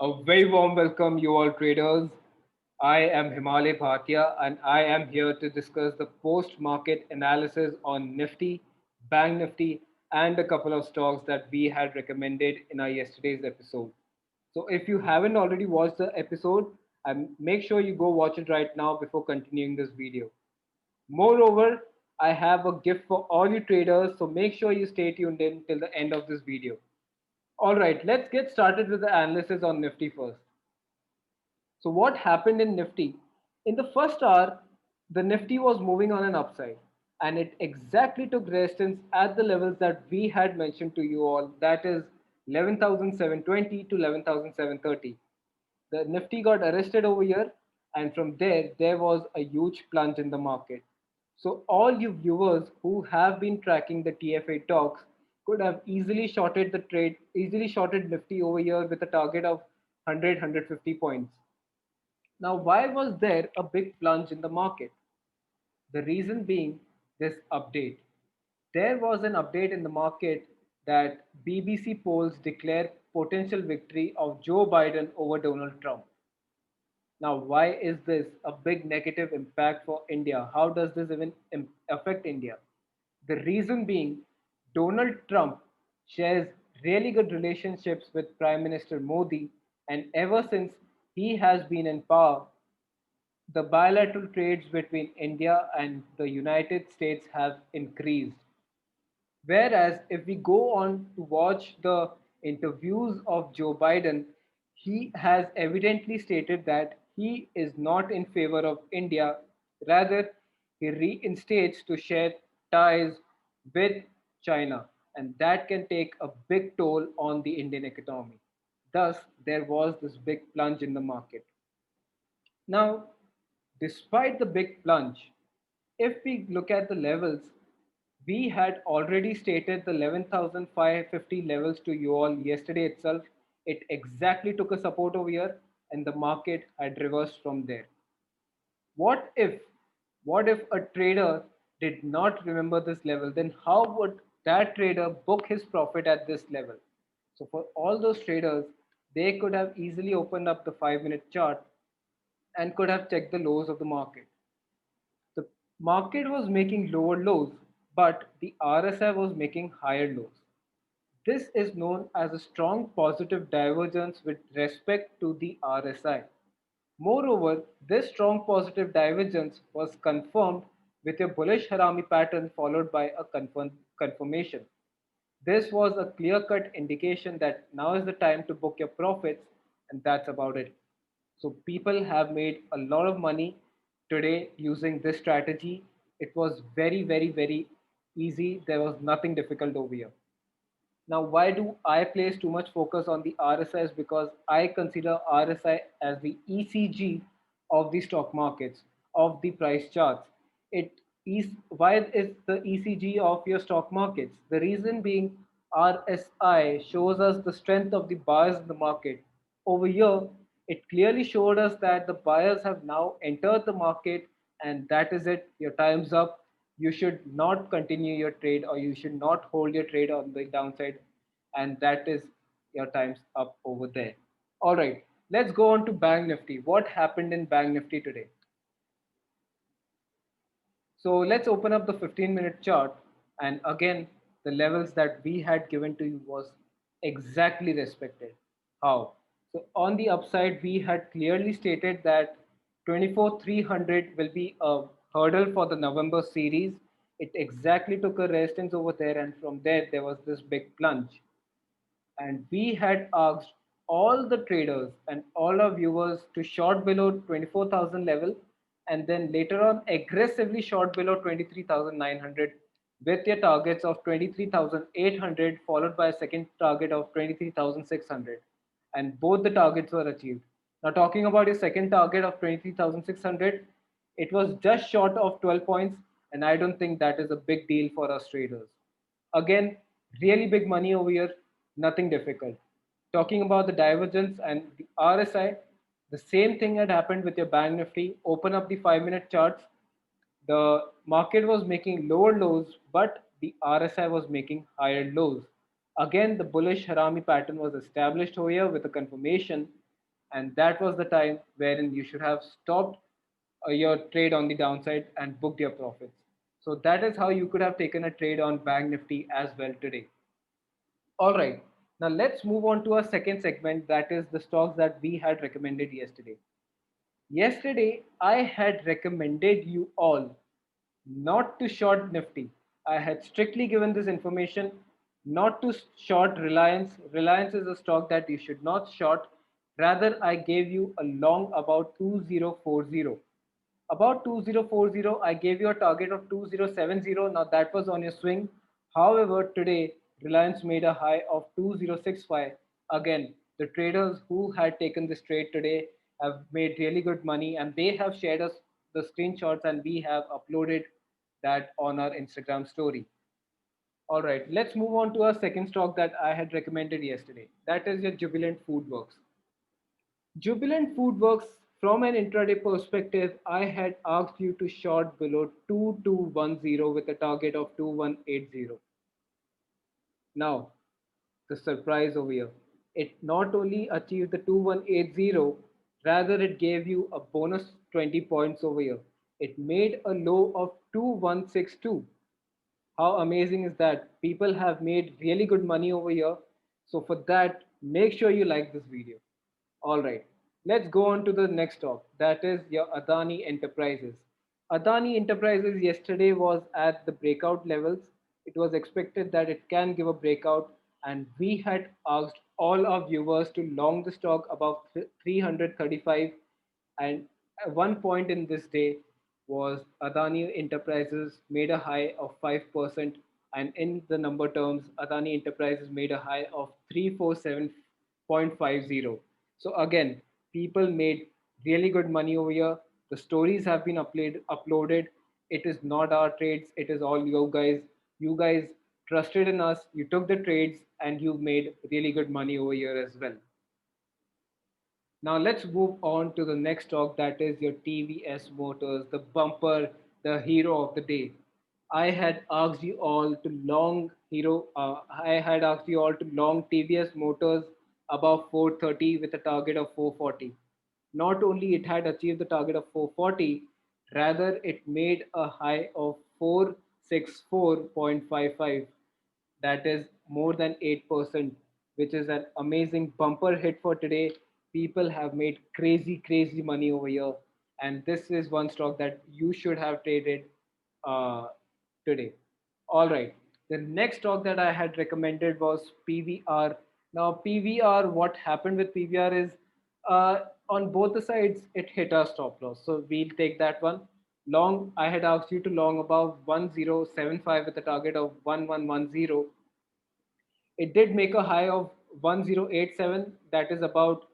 A very warm welcome, you all traders. I am Himalay Bhatia and I am here to discuss the post market analysis on Nifty, Bank Nifty, and a couple of stocks that we had recommended in our yesterday's episode. So, if you haven't already watched the episode, make sure you go watch it right now before continuing this video. Moreover, I have a gift for all you traders, so make sure you stay tuned in till the end of this video. All right, let's get started with the analysis on Nifty first. So what happened in Nifty? In the first hour, the Nifty was moving on an upside and it exactly took resistance at the levels that we had mentioned to you all, that is 11,720 to 11,730. The Nifty got arrested over here and from there was a huge plunge in the market. So all you viewers who have been tracking the TFA talks could have easily shorted Nifty over here with a target of 100 points. Now, why was there a big plunge in the market? The reason being this update. There was an update in the market that BBC polls declare potential victory of Joe Biden over Donald Trump. Now, why is this a big negative impact for India? How does this even affect India? The reason being, Donald Trump shares really good relationships with Prime Minister Modi, and ever since he has been in power, the bilateral trades between India and the United States have increased. Whereas, if we go on to watch the interviews of Joe Biden, he has evidently stated that he is not in favor of India. Rather, he reinstates to share ties with China, and that can take a big toll on the Indian economy. Thus, there was this big plunge in the market. Now, despite the big plunge, if we look at the levels, we had already stated the 11,550 levels to you all yesterday itself. It exactly took a support over here and the market had reversed from there. What if what if a trader did not remember this level? Then how would that trader book his profit at this level? So for all those traders, they could have easily opened up the 5-minute chart and could have checked the lows of the market. The market was making lower lows, but the RSI was making higher lows. This is known as a strong positive divergence with respect to the RSI. Moreover, this strong positive divergence was confirmed with a bullish Harami pattern followed by a confirmation. This was a clear cut indication that now is the time to book your profits, and that's about it. So, people have made a lot of money today using this strategy. It was very easy. There was nothing difficult over here. Now, why do I place too much focus on the RSIs? Because I consider RSI as the ECG of the stock markets, of the price charts. It is why is the ECG of your stock markets? The reason being RSI shows us the strength of the buyers in the market. Over here, it clearly showed us that the buyers have now entered the market, and that is it. Your time's up. You should not continue your trade or you should not hold your trade on the downside, and that is your time's up over there. All right, let's go on to Bank Nifty. What happened in Bank Nifty today? So let's open up the 15-minute chart, and again the levels that we had given to you was exactly respected. How? So on the upside we had clearly stated that 24,300 will be a hurdle for the November series. It exactly took a resistance over there, and from there was this big plunge, and we had asked all the traders and all our viewers to short below 24,000 level and then later on aggressively short below 23,900 with their targets of 23,800 followed by a second target of 23,600, and both the targets were achieved. Now talking about your second target of 23,600, it was just short of 12 points, and I don't think that is a big deal for us traders. Again, really big money over here, nothing difficult. Talking about the divergence and the RSI, the same thing had happened with your Bank Nifty. Open up the 5-minute charts. The market was making lower lows, but the RSI was making higher lows. Again, the bullish Harami pattern was established over here with a confirmation. And that was the time wherein you should have stopped your trade on the downside and booked your profits. So that is how you could have taken a trade on Bank Nifty as well today. All right. Now let's move on to our second segment, that is the stocks that we had recommended yesterday. Yesterday, I had recommended you all not to short Nifty. I had strictly given this information not to short Reliance. Reliance is a stock that you should not short. Rather, I gave you a long about 2040. About 2040, I gave you a target of 2070. Now that was on your swing. However, today Reliance made a high of 2065. Again, the traders who had taken this trade today have made really good money and they have shared us the screenshots and we have uploaded that on our Instagram story. All right, let's move on to our second stock that I had recommended yesterday. That is your Jubilant Foodworks. Jubilant Foodworks, from an intraday perspective, I had asked you to short below 2210 with a target of 2180. Now, the surprise over here. It not only achieved the 2180, rather it gave you a bonus 20 points over here. It made a low of 2162. How amazing is that? People have made really good money over here. So for that, make sure you like this video. All right, let's go on to the next talk. That is your Adani Enterprises. Adani Enterprises yesterday was at the breakout levels. It was expected that it can give a breakout, and we had asked all our viewers to long the stock above 335. And at one point in this day was Adani Enterprises made a high of 5%, and in the number terms, Adani Enterprises made a high of 347.50. So again, people made really good money over here. The stories have been uploaded. It is not our trades, it is all you guys. You guys trusted in us, you took the trades, and you made really good money over here as well. Now let's move on to the next stock, that is your TVS Motors, the bumper, the hero of the day. I had asked you all to long I had asked you all to long TVS Motors above 430 with a target of 440. Not only it had achieved the target of 440, rather it made a high of 464.55. That is more than 8%, which is an amazing bumper hit for today. People have made crazy, crazy money over here. And this is one stock that you should have traded uh, today. All right. The next stock that I had recommended was PVR. Now, PVR, what happened with PVR is on both the sides, it hit our stop loss. So we'll take that one. Long, I had asked you to long above 1075 with a target of 1110. It did make a high of 1087, that is about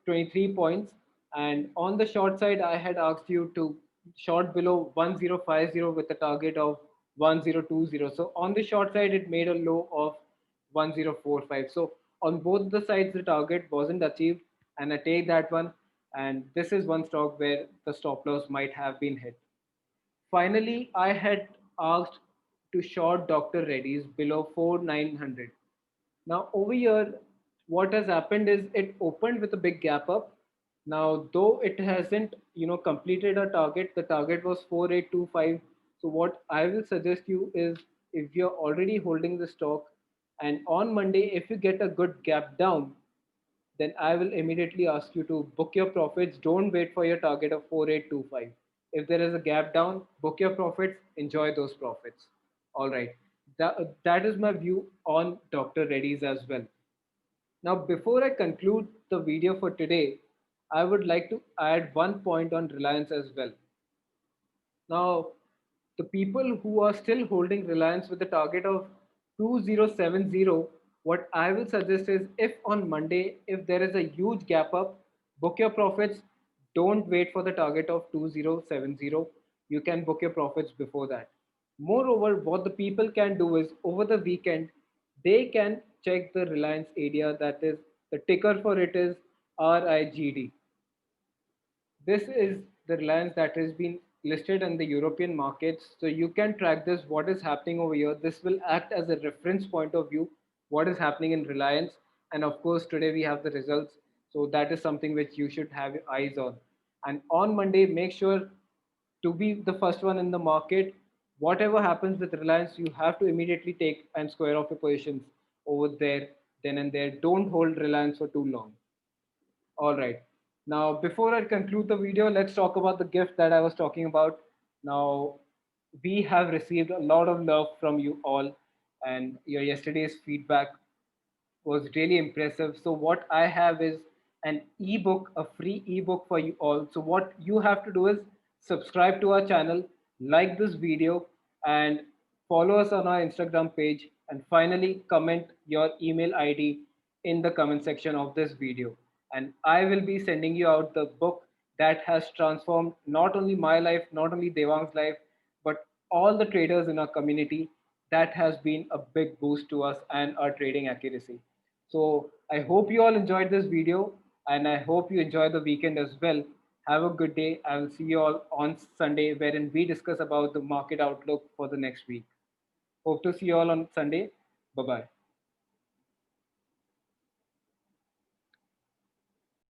23 points. And on the short side, I had asked you to short below 1050 with a target of 1020. So on the short side, it made a low of 1045. So on both the sides, the target wasn't achieved, and I take that one. And this is one stock where the stop loss might have been hit. Finally, I had asked to short Dr. Reddy's below 4900. Now over here, what has happened is it opened with a big gap up. Now, though it hasn't, completed a target, the target was 4825. So what I will suggest you is, if you're already holding the stock and on Monday, if you get a good gap down, then I will immediately ask you to book your profits. Don't wait for your target of 4825. If there is a gap down, book your profits, enjoy those profits. All right. That is my view on Dr. Reddy's as well. Now, before I conclude the video for today, I would like to add one point on Reliance as well. Now, the people who are still holding Reliance with a target of 2070, what I will suggest is, if on Monday, if there is a huge gap up, book your profits. Don't wait for the target of 2070. You can book your profits before that. Moreover, what the people can do is, over the weekend, they can check the Reliance area, that is, the ticker for it is RIGD. This is the Reliance that has been listed in the European markets. So you can track this, what is happening over here. This will act as a reference point of view, what is happening in Reliance. And of course, today we have the results. So that is something which you should have your eyes on. And on Monday, make sure to be the first one in the market. Whatever happens with Reliance, you have to immediately take and square off your positions over there, then and there. Don't hold Reliance for too long. All right. Now, before I conclude the video, let's talk about the gift that I was talking about. Now, we have received a lot of love from you all, and your yesterday's feedback was really impressive. So what I have is an ebook, a free ebook for you all. So what you have to do is subscribe to our channel, like this video, and follow us on our Instagram page. And finally, comment your email ID in the comment section of this video. And I will be sending you out the book that has transformed not only my life, not only Devang's life, but all the traders in our community. That has been a big boost to us and our trading accuracy. So I hope you all enjoyed this video, and I hope you enjoy the weekend as well. Have a good day. I will see you all on Sunday, wherein we discuss about the market outlook for the next week. Hope to see you all on Sunday. Bye bye.